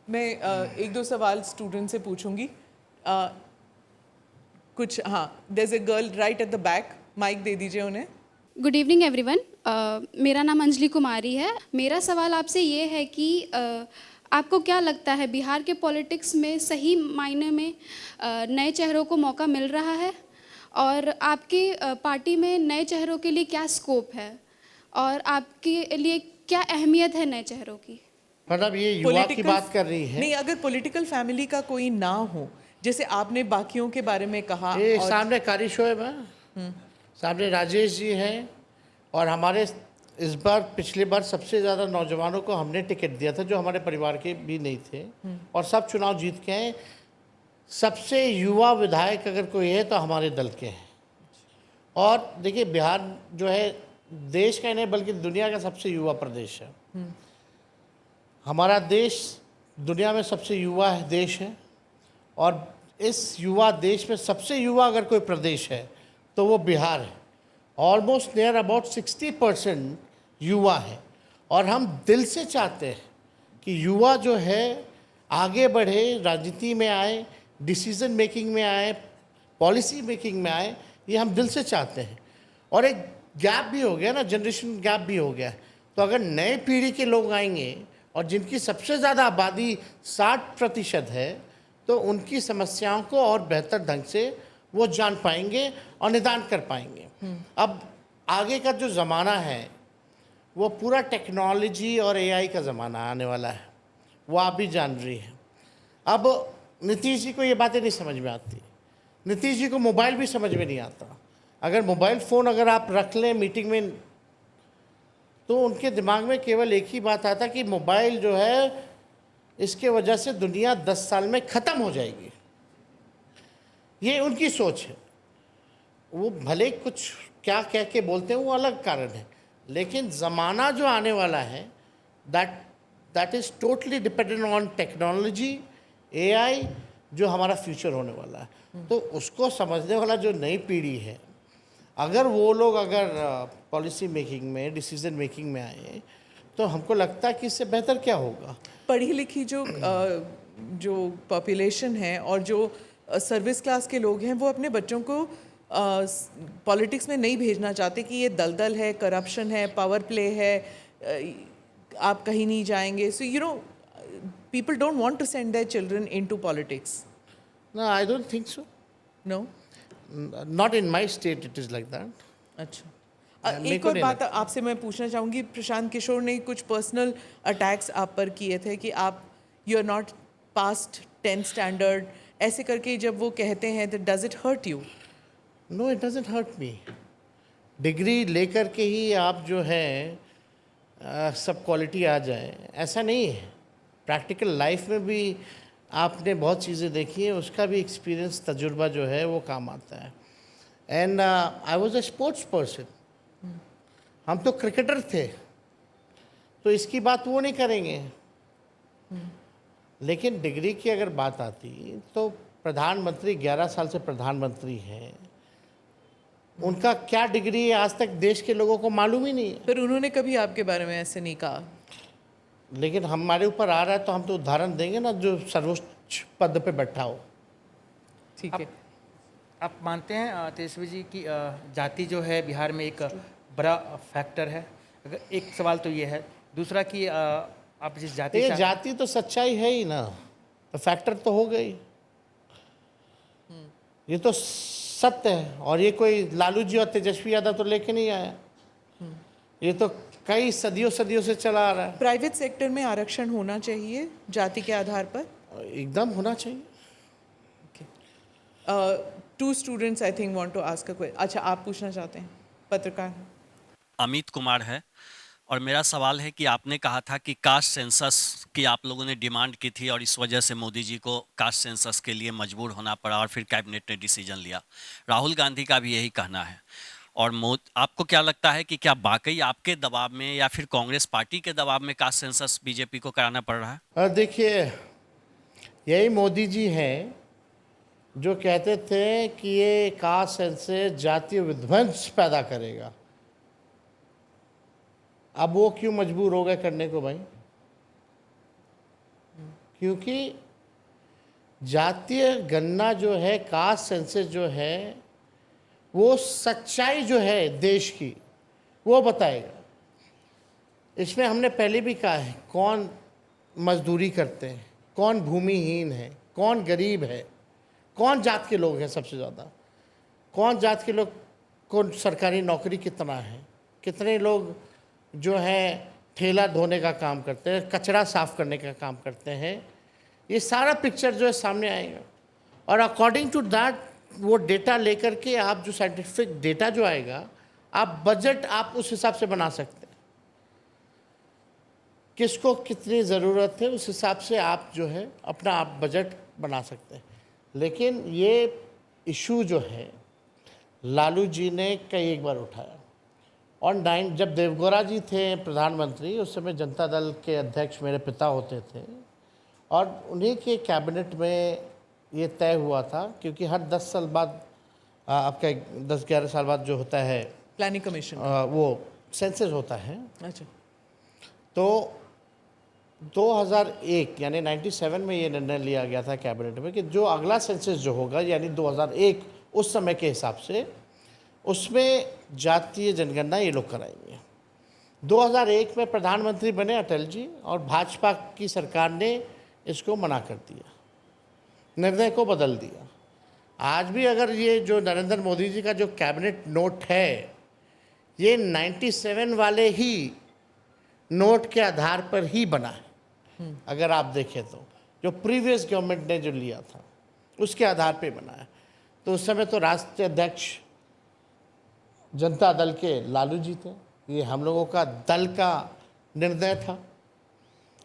मैं एक दो सवाल स्टूडेंट से पूछूंगी। कुछ हाँ, there is a girl right at the back, mic दे दीजिए उन्हें। Good evening everyone. मेरा नाम अंजलि कुमारी है। मेरा सवाल आपसे ये है कि आपको क्या लगता है बिहार के पॉलिटिक्स में सही मायने में नए चेहरों को मौका मिल रहा है, और आपकी पार्टी में नए चेहरों के लिए क्या स्कोप है, और आपके लिए क्या अहमियत है नए चेहरों की? मतलब ये युवा की बात कर रही है। नहीं, अगर पॉलिटिकल फैमिली का कोई ना हो, जैसे आपने बाकियों के बारे में कहा। ये और सामने कारी शोएब है, सामने राजेश जी हैं, और हमारे इस बार पिछली बार सबसे ज़्यादा नौजवानों को हमने टिकट दिया था जो हमारे परिवार के भी नहीं थे, और सब चुनाव जीत के हैं। सबसे युवा विधायक अगर कोई है तो हमारे दल के हैं। और देखिए बिहार जो है देश का नहीं बल्कि दुनिया का सबसे युवा प्रदेश है। हमारा देश दुनिया में सबसे युवा देश है, और इस युवा देश में सबसे युवा अगर कोई प्रदेश है तो वो बिहार है। ऑलमोस्ट नियर अबाउट 60% युवा है, और हम दिल से चाहते हैं कि युवा जो है आगे बढ़े, राजनीति में आए, डिसीजन मेकिंग में आए, पॉलिसी मेकिंग में आए, ये हम दिल से चाहते हैं। और एक गैप भी हो गया ना, जनरेशन गैप भी हो गया। तो अगर नए पीढ़ी के लोग आएंगे और जिनकी सबसे ज़्यादा आबादी 60% है, तो उनकी समस्याओं को और बेहतर ढंग से वो जान पाएंगे और निदान कर पाएंगे। अब आगे का जो ज़माना है वो पूरा टेक्नोलॉजी और एआई का ज़माना आने वाला है, वो आप भी जान रही हैं। अब नीतीश जी को ये बातें नहीं समझ में आती। नीतीश जी को मोबाइल भी समझ में नहीं आता। अगर मोबाइल फ़ोन अगर आप रख लें मीटिंग में, तो उनके दिमाग में केवल एक ही बात आता कि मोबाइल जो है इसके वजह से दुनिया 10 साल में ख़त्म हो जाएगी। ये उनकी सोच है। वो भले कुछ क्या कह के बोलते हैं वो अलग कारण है, लेकिन ज़माना जो आने वाला है that is totally dependent on technology, AI, जो हमारा फ्यूचर होने वाला है। तो उसको समझने वाला जो नई पीढ़ी है, अगर वो लोग अगर पॉलिसी मेकिंग में, डिसीजन मेकिंग में आए, तो हमको लगता है कि इससे बेहतर क्या होगा। पढ़ी लिखी जो पॉपुलेशन है और जो सर्विस क्लास के लोग हैं, वो अपने बच्चों को पॉलिटिक्स में नहीं भेजना चाहते कि ये दलदल है, करप्शन है, पावर प्ले है, आप कहीं नहीं जाएंगे। So you know people don't want to send their children into politics. No, I don't think so. No? Not in my state it is like that. अच्छा, एक और बात आपसे मैं पूछना चाहूँगी। प्रशांत किशोर ने कुछ पर्सनल अटैक्स आप पर किए थे कि आप you are not past 10th standard, ऐसे करके जब वो कहते हैं तो does it hurt you? No, it doesn't hurt me. Degree लेकर के ही आप जो है सब क्वालिटी आ जाए, ऐसा नहीं है। प्रैक्टिकल लाइफ में भी आपने बहुत चीज़ें देखी हैं, उसका भी एक्सपीरियंस, तजुर्बा जो है वो काम आता है। And I was a sports person. हम तो क्रिकेटर थे, तो इसकी बात वो नहीं करेंगे। लेकिन डिग्री की अगर बात आती तो प्रधानमंत्री 11 साल से प्रधानमंत्री हैं, उनका क्या डिग्री है आज तक देश के लोगों को मालूम ही नहीं है। पर उन्होंने कभी आपके बारे में ऐसे नहीं कहा। लेकिन हमारे ऊपर आ रहा है तो हम तो उदाहरण देंगे ना, जो सर्वोच्च पद पे बैठा हो। ठीक है। आप मानते हैं तेजस्वी जी की जाति जो है बिहार में एक बड़ा फैक्टर है? अगर एक सवाल तो ये है, दूसरा कि आप जिस जाति ये से जाति तो सच्चाई है ही ना, तो फैक्टर तो हो गई। ये तो सत्य है, और ये कोई लालू जी और तेजस्वी यादव तो लेके नहीं आया, ये तो कई सदियों से चला आ रहा है। प्राइवेट सेक्टर में आरक्षण होना चाहिए जाति के आधार पर? एकदम होना चाहिए। Two students I think want to ask a question. अच्छा, आप पूछना चाहते हैं? पत्रकार अमित कुमार है, और मेरा सवाल है कि आपने कहा था कि कास्ट सेंसस की आप लोगों ने डिमांड की थी और इस वजह से मोदी जी को कास्ट सेंसस के लिए मजबूर होना पड़ा और फिर कैबिनेट ने डिसीजन लिया। राहुल गांधी का भी यही कहना है। और आपको क्या लगता है कि क्या वाकई आपके दबाव में या फिर कांग्रेस पार्टी के दबाव में कास्ट सेंसस बीजेपी को कराना पड़ रहा है? देखिए, यही मोदी जी हैं जो कहते थे कि ये कास्ट सेंसस जातीय विध्वंस पैदा करेगा। अब वो क्यों मजबूर हो गए करने को भाई? क्योंकि जातीय गणना जो है, कास्ट सेंसस जो है, वो सच्चाई जो है देश की वो बताएगा। इसमें हमने पहले भी कहा है कौन मजदूरी करते हैं, कौन भूमिहीन है, कौन गरीब है, कौन जात के लोग हैं सबसे ज़्यादा, कौन जात के लोग को सरकारी नौकरी कितना है, कितने लोग जो हैं ठेला धोने का काम करते हैं, कचरा साफ करने का काम करते हैं। ये सारा पिक्चर जो है सामने आएगा और अकॉर्डिंग टू दैट वो डेटा लेकर के आप जो साइंटिफिक डेटा जो आएगा, आप बजट आप उस हिसाब से बना सकते हैं। किसको कितनी ज़रूरत है उस हिसाब से आप जो है अपना आप बजट बना सकते हैं। लेकिन ये इशू जो है लालू जी ने कई एक बार उठाया और जब देवगौड़ा जी थे प्रधानमंत्री, उस समय जनता दल के अध्यक्ष मेरे पिता होते थे और उन्हीं के कैबिनेट में ये तय हुआ था, क्योंकि हर 10 साल बाद आपका 10-11 साल बाद जो होता है प्लानिंग कमीशन वो सेंसस होता है। अच्छा, तो 2001 यानी 97 में ये निर्णय लिया गया था कैबिनेट में कि जो अगला सेंसस जो होगा यानी 2001 उस समय के हिसाब से, उसमें जातीय जनगणना ये लोग कराएंगे। 2001 में प्रधानमंत्री बने अटल जी और भाजपा की सरकार ने इसको मना कर दिया, निर्णय को बदल दिया। आज भी अगर ये जो नरेंद्र मोदी जी का जो कैबिनेट नोट है, ये 97 वाले ही नोट के आधार पर ही बना है। अगर आप देखें तो जो प्रीवियस गवर्नमेंट ने जो लिया था उसके आधार पे बना है। तो उस समय तो राष्ट्रीय अध्यक्ष जनता दल के लालू जी थे, ये हम लोगों का दल का निर्णय था।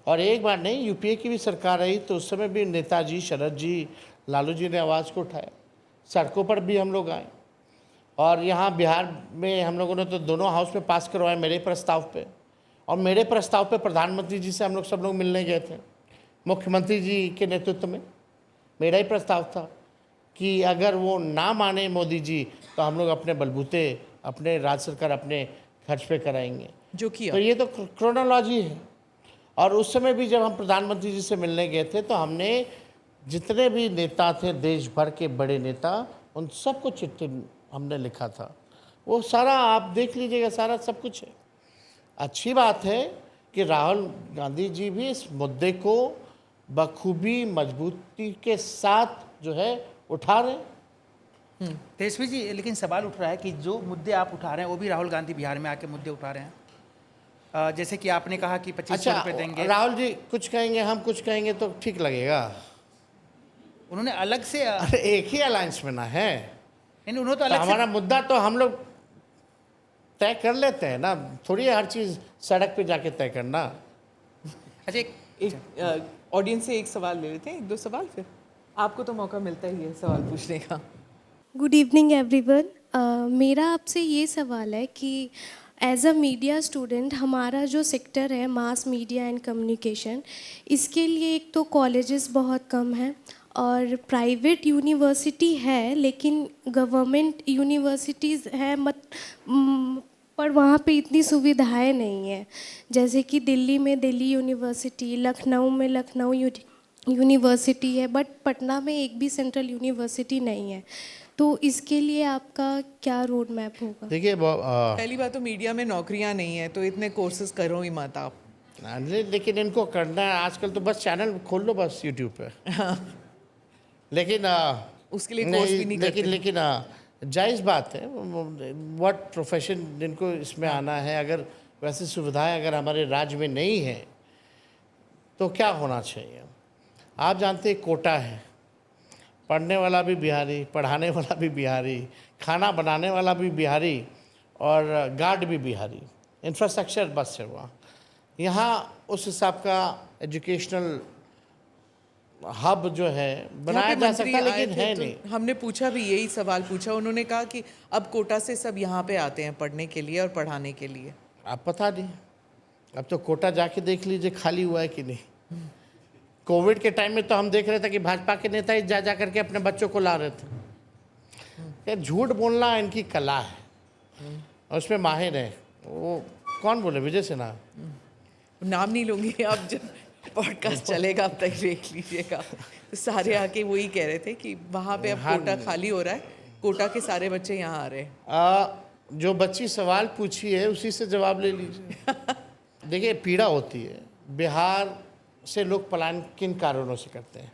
और एक बार नहीं, यूपीए की भी सरकार रही तो उस समय भी नेताजी शरद जी, लालू जी ने आवाज़ को उठाया, सड़कों पर भी हम लोग आए। और यहाँ बिहार में हम लोगों ने तो दोनों हाउस में पास करवाए मेरे प्रस्ताव पे, और मेरे प्रस्ताव पे प्रधानमंत्री जी से हम लोग सब लोग मिलने गए थे। मुख्यमंत्री जी के नेतृत्व में मेरा ही प्रस्ताव था कि अगर वो ना माने मोदी जी तो हम लोग अपने बलबूते, अपने राज्य सरकार अपने खर्च पे कराएंगे, जो किया। तो ये तो क्रोनोलॉजी है। और उस समय भी जब हम प्रधानमंत्री जी से मिलने गए थे तो हमने जितने भी नेता थे देश भर के बड़े नेता, उन सबको चिट्ठी हमने लिखा था। वो सारा आप देख लीजिएगा, सारा सब कुछ है। अच्छी बात है कि राहुल गांधी जी भी इस मुद्दे को बखूबी मजबूती के साथ जो है उठा रहे हैं। तेजस्वी जी, लेकिन सवाल उठ रहा है कि जो मुद्दे आप उठा रहे हैं वो भी राहुल गांधी बिहार में आके मुद्दे उठा रहे हैं। जैसे कि आपने कहा कि 2500 रुपये देंगे। राहुल जी कुछ कहेंगे, हम कुछ कहेंगे तो ठीक लगेगा। उन्होंने अलग से अरे एक ही अलायंस में ना है, नहीं, उन्होंने तो तो अलग हमारा मुद्दा तो हम लोग तय कर लेते हैं ना, थोड़ी हर चीज़ सड़क पे जाके तय करना। अच्छा, एक ऑडियंस से एक सवाल ले लेते हैं, 1-2 सवाल, फिर आपको तो मौका मिलता ही है सवाल पूछने का। Good evening everyone. मेरा आपसे ये सवाल है कि एज अ मीडिया स्टूडेंट हमारा जो सेक्टर है मास मीडिया एंड कम्युनिकेशन, इसके लिए एक तो कॉलेजेस बहुत कम हैं और प्राइवेट यूनिवर्सिटी है लेकिन गवर्नमेंट यूनिवर्सिटीज़ है पर वहाँ पे इतनी सुविधाएं नहीं है। जैसे कि दिल्ली में दिल्ली यूनिवर्सिटी, लखनऊ में लखनऊ यूनिवर्सिटी है, बट पटना में एक भी सेंट्रल यूनिवर्सिटी नहीं है। तो इसके लिए आपका क्या रोड मैप होगा? देखिए पहली बात तो मीडिया में नौकरियां नहीं है, तो इतने कोर्सेज करो ही मत आप। लेकिन इनको करना है आजकल तो बस चैनल खोल लो बस यूट्यूब पे। लेकिन उसके लिए कोर्स भी नहीं करते। लेकिन जायज़ बात है, व्हाट प्रोफेशन जिनको इसमें आना है, अगर वैसी सुविधाएं अगर हमारे राज्य में नहीं है तो क्या होना चाहिए। आप जानते हैं कोटा है, पढ़ने वाला भी बिहारी, पढ़ाने वाला भी बिहारी, खाना बनाने वाला भी बिहारी और गार्ड भी बिहारी, इंफ्रास्ट्रक्चर बस है वहाँ। यहाँ उस हिसाब का एजुकेशनल हब जो है बनाया जा सकता, लेकिन है नहीं। हमने पूछा भी, यही सवाल पूछा, उन्होंने कहा कि अब कोटा से सब यहाँ पे आते हैं पढ़ने के लिए और पढ़ाने के लिए। आप पता नहीं, अब तो कोटा जाके देख लीजिए खाली हुआ है कि नहीं। कोविड के टाइम में तो हम देख रहे थे कि भाजपा के नेता ही जा करके अपने बच्चों को ला रहे थे। झूठ बोलना इनकी कला है और उसमें माहिर है। वो कौन बोले, विजय सिन्हा? नाम नहीं लूँगी, अब जब पॉडकास्ट चलेगा अब तक देख लीजिएगा। तो सारे आके वही कह रहे थे कि वहाँ पे अब कोटा खाली हो रहा है, कोटा के सारे बच्चे यहाँ आ रहे हैं। जो बच्ची सवाल पूछी है उसी से जवाब ले लीजिए। देखिए, पीड़ा होती है। बिहार से लोग पलायन किन कारणों से करते हैं?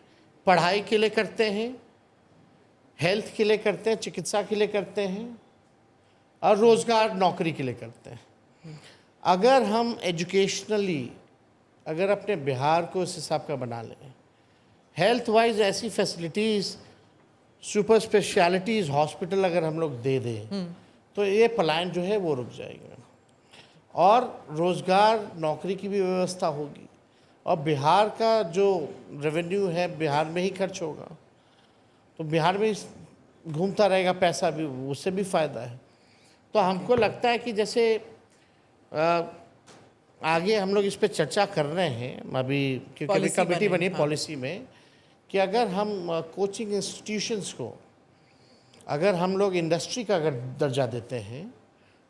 पढ़ाई के लिए करते हैं, हेल्थ के लिए करते हैं, चिकित्सा के लिए करते हैं, और रोज़गार नौकरी के लिए करते हैं। अगर हम एजुकेशनली अगर अपने बिहार को इस हिसाब का बना लें, हेल्थ वाइज ऐसी फैसिलिटीज़, सुपर स्पेशलिटीज़ हॉस्पिटल अगर हम लोग दे दें तो ये पलायन जो है वो रुक जाएगा, और रोज़गार नौकरी की भी व्यवस्था होगी, और बिहार का जो रेवेन्यू है बिहार में ही खर्च होगा, तो बिहार में घूमता रहेगा पैसा भी, उससे भी फ़ायदा है। तो हमको लगता है कि जैसे आगे हम लोग इस पे चर्चा कर रहे हैं अभी, क्योंकि अभी कमेटी बनी है पॉलिसी में, कि अगर हम कोचिंग इंस्टीट्यूशंस को अगर हम लोग इंडस्ट्री का अगर दर्जा देते हैं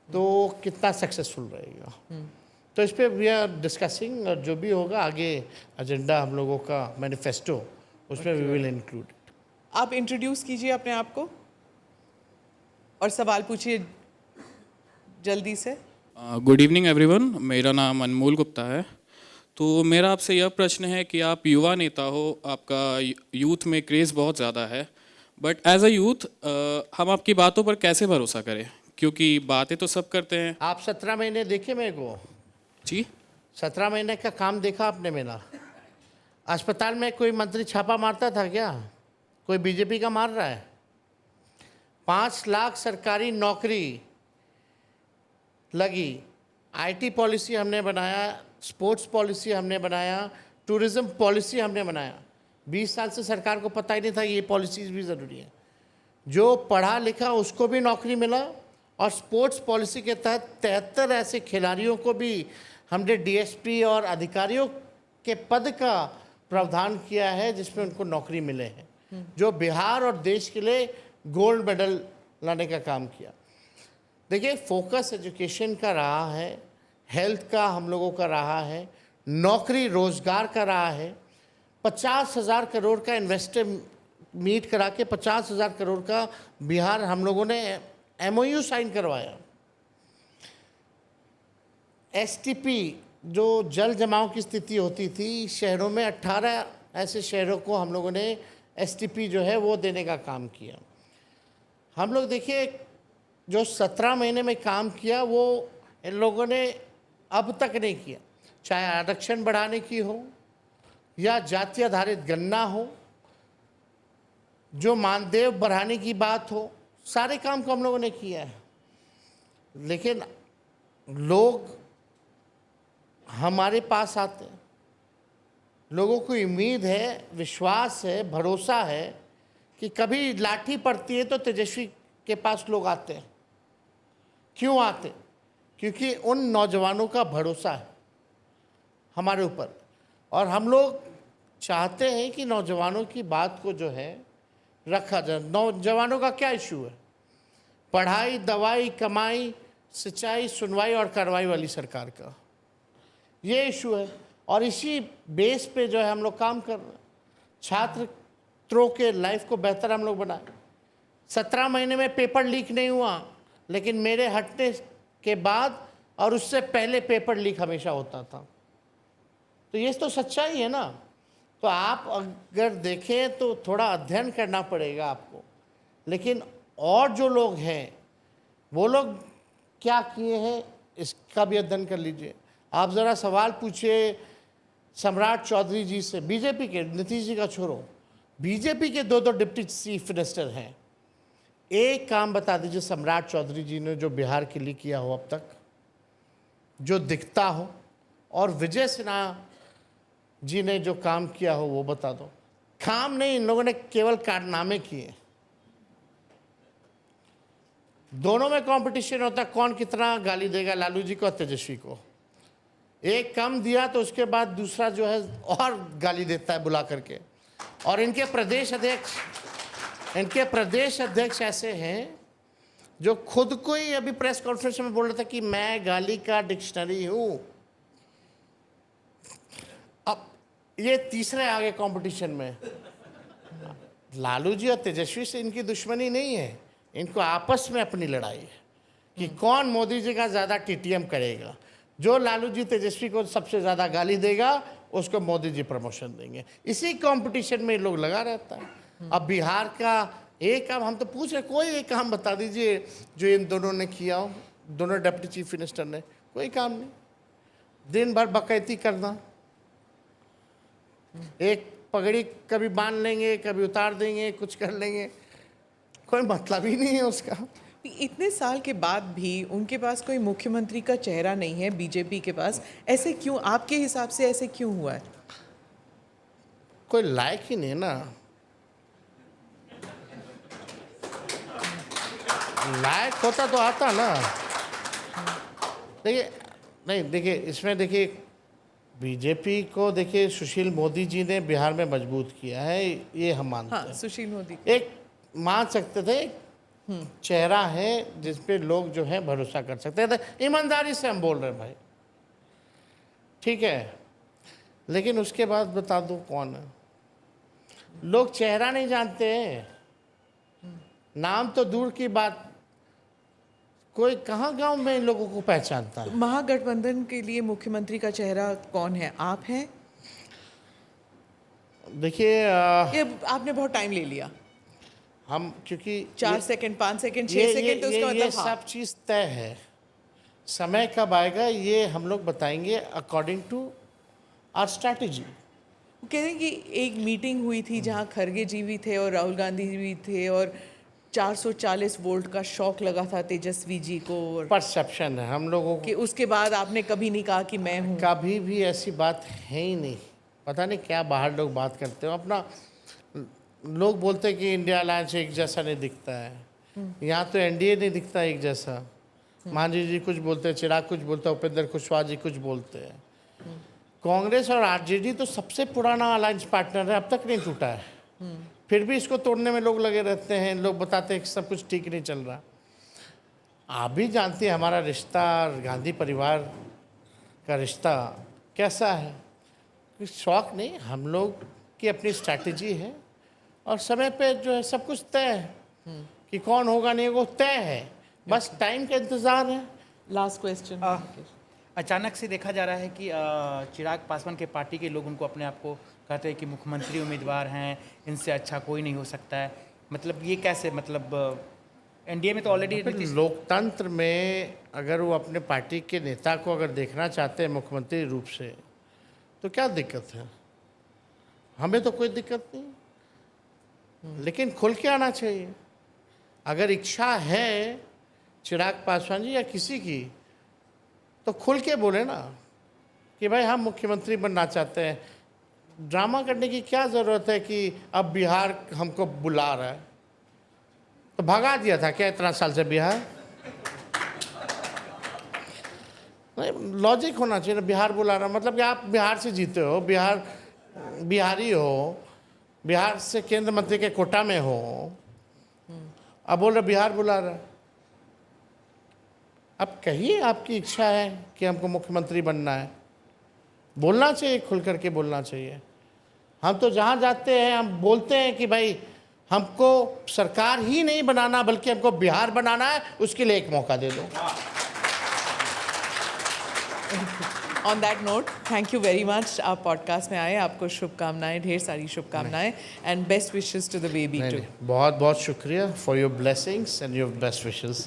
तो कितना सक्सेसफुल रहेगा। तो इस पे वी आर डिस्कसिंग, और जो भी होगा आगे एजेंडा हम लोगों का मैनिफेस्टो, उसमें वी विल इंक्लूड इट। आप इंट्रोड्यूस कीजिए अपने आप को और सवाल पूछिए जल्दी से। गुड इवनिंग एवरीवन, मेरा नाम अनमोल गुप्ता है। तो मेरा आपसे यह प्रश्न है कि आप युवा नेता हो, आपका यूथ में क्रेज़ बहुत ज़्यादा है, बट एज अ यूथ हम आपकी बातों पर कैसे भरोसा करें? क्योंकि बातें तो सब करते हैं। आप 17 महीने देखे मेरे को? जी, 17 महीने का काम देखा आपने मेरा? अस्पताल में कोई मंत्री छापा मारता था क्या? कोई बीजेपी का मार रहा है? 5 लाख सरकारी नौकरी लगी, आईटी पॉलिसी हमने बनाया, स्पोर्ट्स पॉलिसी हमने बनाया, टूरिज़्म पॉलिसी हमने बनाया। 20 साल से सरकार को पता ही नहीं था कि ये पॉलिसीज़ भी ज़रूरी है। जो पढ़ा लिखा उसको भी नौकरी मिला, और स्पोर्ट्स पॉलिसी के तहत 73 ऐसे खिलाड़ियों को भी हमने डीएसपी और अधिकारियों के पद का प्रावधान किया है जिसमें उनको नौकरी मिले हैं, जो बिहार और देश के लिए गोल्ड मेडल लाने का काम किया। देखिए, फोकस एजुकेशन का रहा है, हेल्थ का हम लोगों का रहा है, नौकरी रोज़गार का रहा है। 50,000 करोड़ का इन्वेस्टर मीट करा के 50,000 करोड़ का बिहार हम लोगों ने एमओयू साइन करवाया। एसटीपी जो जल जमाव की स्थिति होती थी शहरों में, 18 ऐसे शहरों को हम लोगों ने एसटीपी जो है वो देने का काम किया। हम लोग देखिए, जो 17 महीने में काम किया वो इन लोगों ने अब तक नहीं किया, चाहे आरक्षण बढ़ाने की हो या जाति आधारित गणना हो, जो मानदेय बढ़ाने की बात हो, सारे काम को हम लोगों ने किया है। लेकिन लोग हमारे पास आते हैं, लोगों को उम्मीद है, विश्वास है, भरोसा है कि कभी लाठी पड़ती है तो तेजस्वी के पास लोग आते हैं। क्यों आते? क्योंकि उन नौजवानों का भरोसा है हमारे ऊपर, और हम लोग चाहते हैं कि नौजवानों की बात को जो है रखा जाए। नौजवानों का क्या इशू है? पढ़ाई, दवाई, कमाई, सिंचाई, सुनवाई और कार्रवाई वाली सरकार का ये इशू है, और इसी बेस पे जो है हम लोग काम कर रहे हैं। छात्रों के लाइफ को बेहतर हम लोग बनाए। 17 महीने में पेपर लीक नहीं हुआ, लेकिन मेरे हटने के बाद और उससे पहले पेपर लीक हमेशा होता था। तो ये तो सच्चाई है ना। तो आप अगर देखें तो थोड़ा अध्ययन करना पड़ेगा आपको, लेकिन और जो लोग हैं वो लोग क्या किए हैं इसका भी अध्ययन कर लीजिए। आप ज़रा सवाल पूछिए सम्राट चौधरी जी से, बीजेपी के, नीतीश जी का छोड़ो, बीजेपी के 2 डिप्टी चीफ मिनिस्टर हैं। एक काम बता दीजिए सम्राट चौधरी जी ने जो बिहार के लिए किया हो अब तक, जो दिखता हो, और विजय सिन्हा जी ने जो काम किया हो वो बता दो। काम नहीं, इन लोगों ने केवल कारनामे किए। दोनों में कंपटीशन होता है, कौन कितना गाली देगा लालू जी को और तेजस्वी को। एक कम दिया तो उसके बाद दूसरा जो है और गाली देता है बुला करके। और इनके प्रदेश अध्यक्ष ऐसे हैं जो खुद को ही अभी प्रेस कॉन्फ्रेंस में बोल रहा था कि मैं गाली का डिक्शनरी हूं। अब ये तीसरे आगे कंपटीशन में। लालू जी और तेजस्वी से इनकी दुश्मनी नहीं है, इनको आपस में अपनी लड़ाई है कि कौन मोदी जी का ज़्यादा टीटीएम करेगा। जो लालू जी तेजस्वी को सबसे ज़्यादा गाली देगा उसको मोदी जी प्रमोशन देंगे। इसी कंपटीशन में लोग लगा रहता है। अब बिहार का एक काम हम तो पूछ रहे, कोई एक काम बता दीजिए जो इन दोनों ने किया हो, दोनों डिप्टी चीफ मिनिस्टर ने। कोई काम नहीं, दिन भर बकैती करना, एक पगड़ी कभी बांध लेंगे कभी उतार देंगे, कुछ कर लेंगे, कोई मतलब ही नहीं है उसका। इतने साल के बाद भी उनके पास कोई मुख्यमंत्री का चेहरा नहीं है बीजेपी के पास, ऐसे क्यों? आपके हिसाब से ऐसे क्यों हुआ है? कोई लायक ही नहीं ना। लायक होता तो आता ना। देखिए नहीं, देखिए इसमें देखिए बीजेपी को देखिए सुशील मोदी जी ने बिहार में मजबूत किया है, ये हम मानते हाँ, हैं। सुशील मोदी। एक मान सकते थे चेहरा है जिस पे लोग जो है भरोसा कर सकते थे। ईमानदारी से हम बोल रहे हैं भाई, ठीक है। लेकिन उसके बाद बता दो कौन है। लोग चेहरा नहीं जानते हैं, नाम तो दूर की बात, कोई कहाँ गांव में इन लोगों को पहचानता है। महागठबंधन के लिए मुख्यमंत्री का चेहरा कौन है? आप हैं? देखिए ये आपने बहुत टाइम ले लिया, हम क्योंकि 4 सेकंड 5 सेकंड 6 सेकंड, तो उसका ये मतलब हाँ। सब चीज़ तय है। समय कब आएगा ये हम लोग बताएंगे अकॉर्डिंग टू आवर स्ट्रैटेजी। वो कह रहे हैं कि एक मीटिंग हुई थी जहां खरगे जी भी थे और राहुल गांधी जी भी थे और 440 वोल्ट का शॉक लगा था तेजस्वी जी को, और परसेप्शन है हम लोगों कि उसके बाद आपने कभी नहीं कहा कि मैं हूँ। को। कभी भी ऐसी बात है ही नहीं। पता नहीं क्या बाहर लोग बात करते हो अपना। लोग बोलते हैं कि इंडिया अलायंस एक जैसा नहीं दिखता है, यहाँ तो एनडीए नहीं दिखता एक जैसा। मांझी जी कुछ बोलते हैं, चिराग कुछ बोलता है, उपेंद्र कुशवाहा जी कुछ बोलते हैं। कांग्रेस और आरजेडी तो सबसे पुराना अलायंस पार्टनर है, अब तक नहीं टूटा है। फिर भी इसको तोड़ने में लोग लगे रहते हैं। लोग बताते हैं कि सब कुछ ठीक नहीं चल रहा। आप भी जानती हैं हमारा रिश्ता गांधी परिवार का रिश्ता कैसा है। शौक नहीं, हम लोग की अपनी स्ट्रैटेजी है और समय पे जो है सब कुछ तय है कि कौन होगा नहीं वो तय है, बस टाइम का इंतज़ार है। Last question. अचानक से देखा जा रहा है कि चिराग पासवान के पार्टी के लोग उनको अपने आप को कहते हैं कि मुख्यमंत्री उम्मीदवार हैं, इनसे अच्छा कोई नहीं हो सकता है। मतलब ये कैसे, मतलब एनडीए में तो ऑलरेडी लोकतंत्र में अगर वो अपने पार्टी के नेता को अगर देखना चाहते हैं मुख्यमंत्री रूप से तो क्या दिक्कत है? हमें तो कोई दिक्कत नहीं, लेकिन खुल के आना चाहिए। अगर इच्छा है चिराग पासवान जी या किसी की तो खुल के बोले ना कि भाई हम मुख्यमंत्री बनना चाहते हैं। ड्रामा करने की क्या ज़रूरत है कि अब बिहार हमको बुला रहा है? तो भगा दिया था क्या इतना साल से बिहार? नहीं, लॉजिक होना चाहिए ना। बिहार बुला रहा मतलब कि आप बिहार से जीते हो, बिहारी हो, बिहार से केंद्र मंत्री के कोटा में हो, अब बोल रहे बिहार बुला रहा। अब कहिए आपकी इच्छा है कि हमको मुख्यमंत्री बनना है, बोलना चाहिए, खुल करके बोलना चाहिए। हम तो जहाँ जाते हैं हम बोलते हैं कि भाई हमको सरकार ही नहीं बनाना बल्कि हमको बिहार बनाना है, उसके लिए एक मौका दे दो। On that note, thank you very much. आप पॉडकास्ट में आए, आपको शुभकामनाएं, ढेर सारी शुभकामनाएं and best wishes to the baby too. बहुत बहुत शुक्रिया for your blessings and your best wishes.